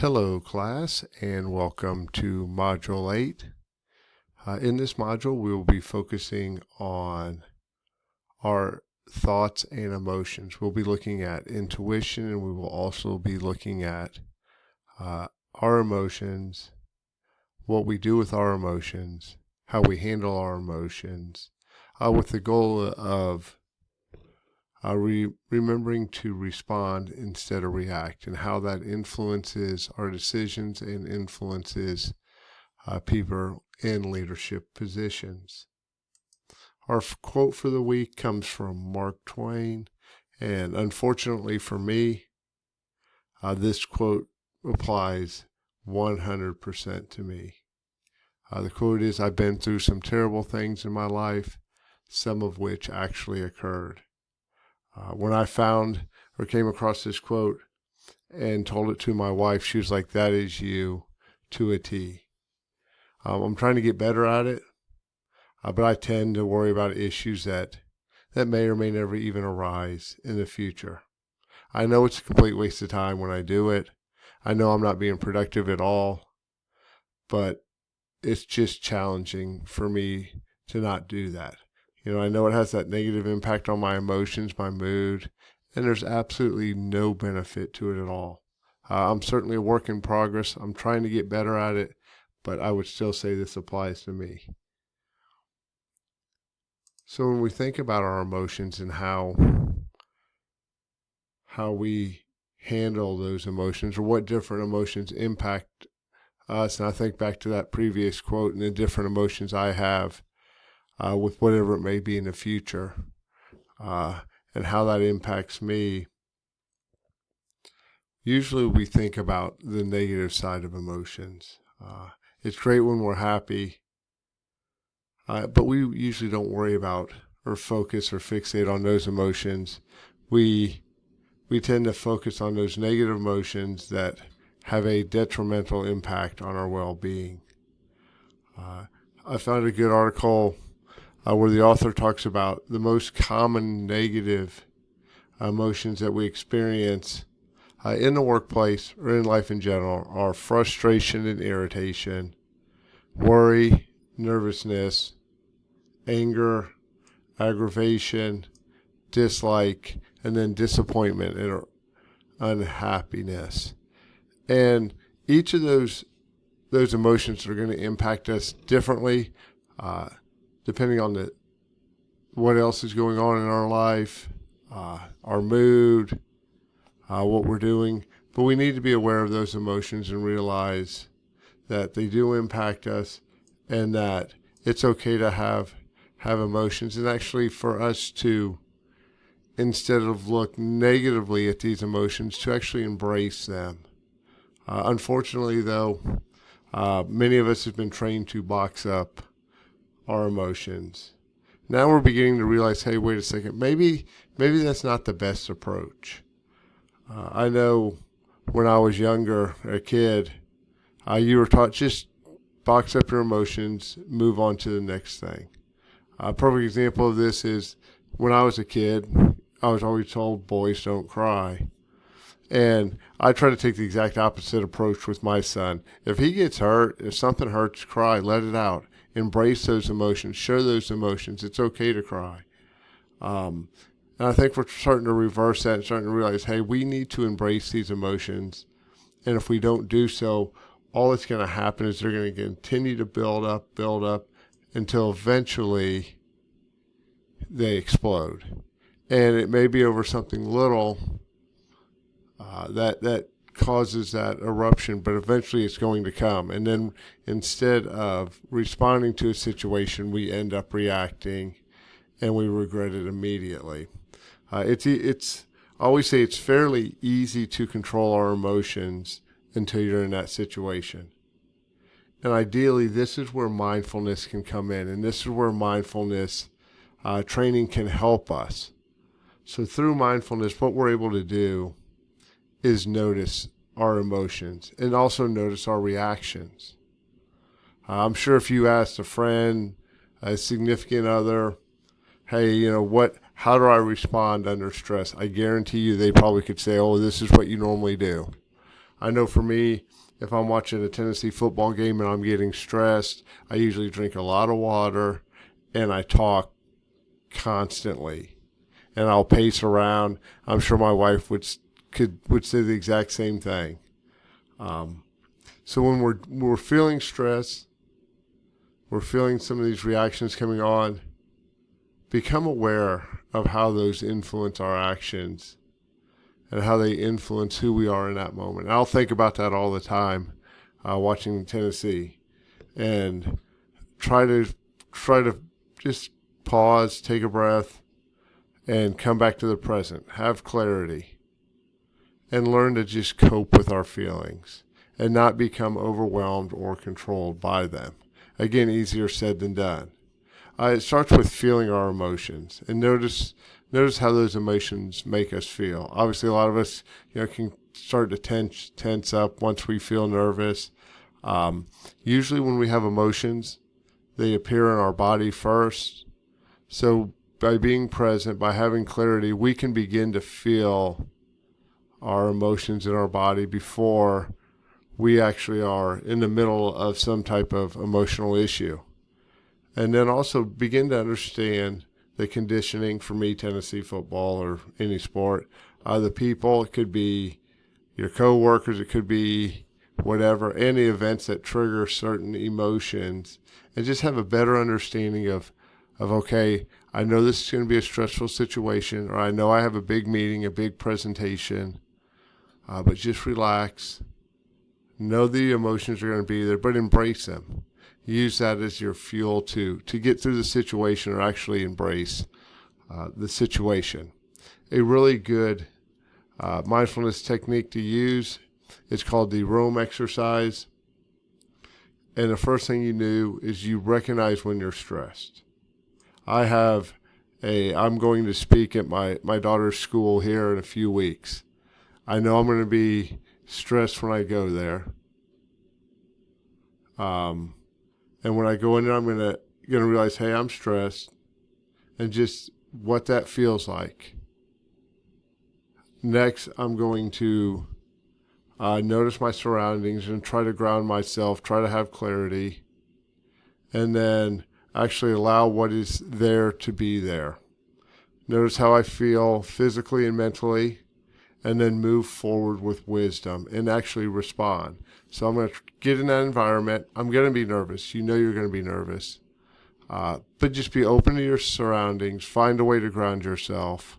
Hello class and welcome to Module 8. In this module we will be focusing on our thoughts and emotions. We'll be looking at intuition and we will also be looking at our emotions, what we do with our emotions, how we handle our emotions, with the goal of remembering to respond instead of react, and how that influences our decisions and influences people in leadership positions. Our quote for the week comes from Mark Twain, and unfortunately for me, this quote applies 100% to me. The quote is, "I've been through some terrible things in my life, some of which actually occurred." When I found or came across this quote and told it to my wife, she was like, "That is you to a T." I'm trying to get better at it, but I tend to worry about issues that may or may never even arise in the future. I know it's a complete waste of time when I do it. I know I'm not being productive at all, but it's just challenging for me to not do that. I know it has that negative impact on my emotions, my mood, and there's absolutely no benefit to it at all. I'm certainly a work in progress. I'm trying to get better at it, but I would still say this applies to me. So when we think about our emotions and how we handle those emotions, or what different emotions impact us, and I think back to that previous quote and the different emotions I have with whatever it may be in the future, and how that impacts me. Usually we think about the negative side of emotions. It's great when we're happy, but we usually don't worry about or focus or fixate on those emotions. We tend to focus on those negative emotions that have a detrimental impact on our well-being. I found a good article where the author talks about the most common negative emotions that we experience in the workplace or in life in general are frustration and irritation, worry, nervousness, anger, aggravation, dislike, and then disappointment and unhappiness. And each of those emotions are going to impact us differently, depending on what else is going on in our life, our mood, what we're doing. But we need to be aware of those emotions and realize that they do impact us, and that it's okay to have emotions, and actually for us to, instead of look negatively at these emotions, to actually embrace them. Unfortunately, though, many of us have been trained to box up our emotions. Now we're beginning to realize, hey, wait a second, maybe that's not the best approach. I know when I was younger, a kid, you were taught just box up your emotions, move on to the next thing. A perfect example of this is when I was a kid, I was always told boys don't cry. And I try to take the exact opposite approach with my son. If he gets hurt, if something hurts, cry, let it out. Embrace those emotions, share those emotions. It's okay to cry. And I think we're starting to reverse that and starting to realize, hey, we need to embrace these emotions. And if we don't do so, all that's going to happen is they're going to continue to build up until eventually they explode. And it may be over something little that causes that eruption, but eventually it's going to come. And then instead of responding to a situation, we end up reacting, and we regret it immediately. It's I always say it's fairly easy to control our emotions until you're in that situation. And ideally, this is where mindfulness can come in, and this is where mindfulness training can help us. So through mindfulness, what we're able to do is notice our emotions and also notice our reactions. I'm sure if you asked a friend, a significant other, hey, how do I respond under stress? I guarantee you they probably could say, oh, this is what you normally do. I know for me, if I'm watching a Tennessee football game and I'm getting stressed, I usually drink a lot of water and I talk constantly. And I'll pace around. I'm sure my wife would say the exact same thing. So when we're feeling stress, we're feeling some of these reactions coming on, become aware of how those influence our actions and how they influence who we are in that moment. And I'll think about that all the time, watching Tennessee, and try to just pause, take a breath, and come back to the present. Have clarity, and learn to just cope with our feelings and not become overwhelmed or controlled by them. Again, easier said than done. It starts with feeling our emotions, and notice how those emotions make us feel. Obviously, a lot of us, can start to tense up once we feel nervous. Usually, when we have emotions, they appear in our body first. So, by being present, by having clarity, we can begin to feel our emotions in our body before we actually are in the middle of some type of emotional issue. And then also begin to understand the conditioning, for me, Tennessee football or any sport. The people, it could be your coworkers, it could be whatever, any events that trigger certain emotions, and just have a better understanding of okay, I know this is going to be a stressful situation, or I know I have a big meeting, a big presentation, but just relax. Know the emotions are going to be there, but embrace them. Use that as your fuel to get through the situation, or actually embrace the situation. A really good mindfulness technique to use is called the Rome exercise. And the first thing you do is you recognize when you're stressed. I'm going to speak at my daughter's school here in a few weeks. I know I'm going to be stressed when I go there. And when I go in there, I'm gonna realize, hey, I'm stressed, and just what that feels like. Next, I'm going to notice my surroundings and try to ground myself, try to have clarity, and then actually allow what is there to be there. Notice how I feel physically and mentally, and then move forward with wisdom and actually respond. So I'm going to get in that environment. I'm going to be nervous. You know you're going to be nervous. But just be open to your surroundings. Find a way to ground yourself.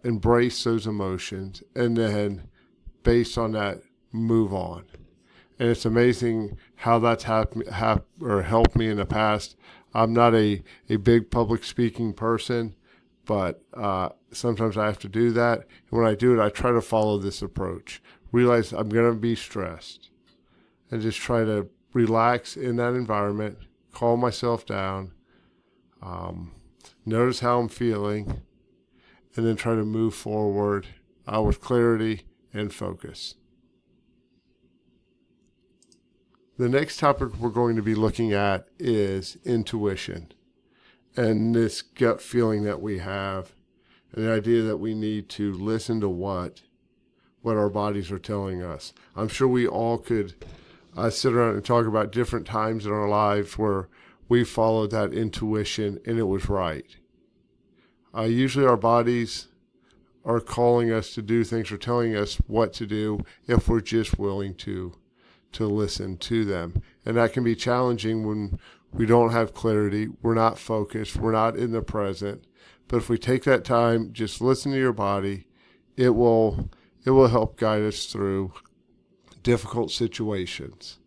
Embrace those emotions. And then, based on that, move on. And it's amazing how that's helped me in the past. I'm not a big public speaking person, but sometimes I have to do that. And when I do it, I try to follow this approach. Realize I'm going to be stressed, and just try to relax in that environment, calm myself down, notice how I'm feeling, and then try to move forward with clarity and focus. The next topic we're going to be looking at is intuition, and this gut feeling that we have, and the idea that we need to listen to what our bodies are telling us. I'm sure we all could sit around and talk about different times in our lives where we followed that intuition and it was right. Usually our bodies are calling us to do things or telling us what to do if we're just willing to listen to them. And that can be challenging when we don't have clarity, we're not focused, we're not in the present. But if we take that time, just listen to your body, it will help guide us through difficult situations.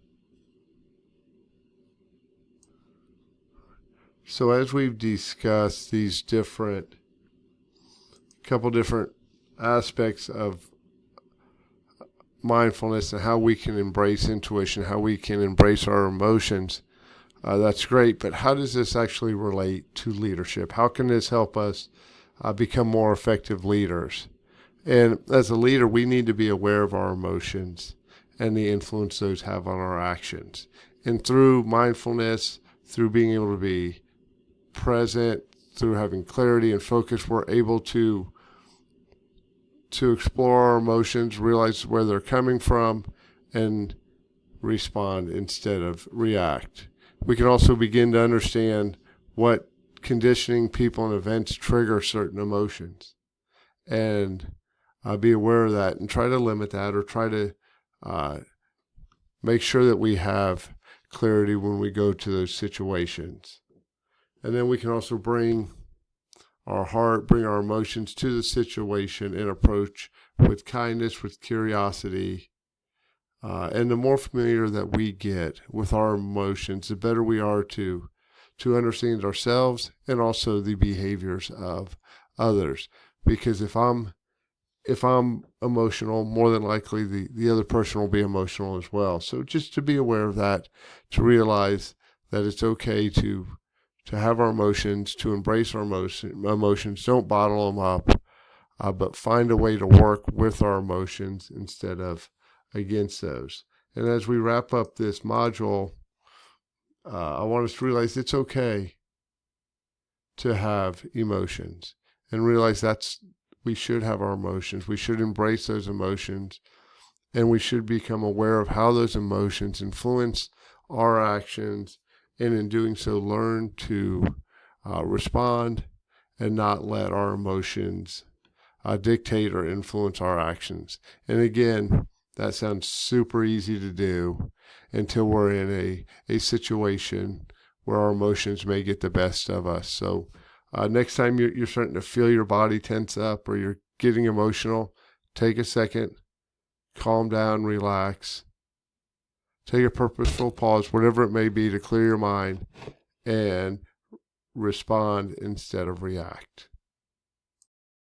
So as we've discussed these couple different aspects of mindfulness and how we can embrace intuition, how we can embrace our emotions, that's great. But how does this actually relate to leadership? How can this help us become more effective leaders? And as a leader, we need to be aware of our emotions and the influence those have on our actions. And through mindfulness, through being able to be present, through having clarity and focus, we're able to to explore our emotions, realize where they're coming from, and respond instead of react. We can also begin to understand what conditioning, people, and events trigger certain emotions, and be aware of that and try to limit that, or try to make sure that we have clarity when we go to those situations. And then we can also bring our heart, bring our emotions to the situation and approach with kindness, with curiosity. And the more familiar that we get with our emotions, the better we are to understand ourselves and also the behaviors of others. Because if I'm emotional, more than likely the other person will be emotional as well. So just to be aware of that, to realize that it's okay to have our emotions, to embrace our emotions. Don't bottle them up, but find a way to work with our emotions instead of against those. And as we wrap up this module, I want us to realize it's okay to have emotions, and realize we should have our emotions. We should embrace those emotions, and we should become aware of how those emotions influence our actions, and in doing so, learn to respond and not let our emotions dictate or influence our actions. And again, that sounds super easy to do until we're in a situation where our emotions may get the best of us. So next time you're starting to feel your body tense up or you're getting emotional, take a second, calm down, relax, take a purposeful pause, whatever it may be, to clear your mind and respond instead of react.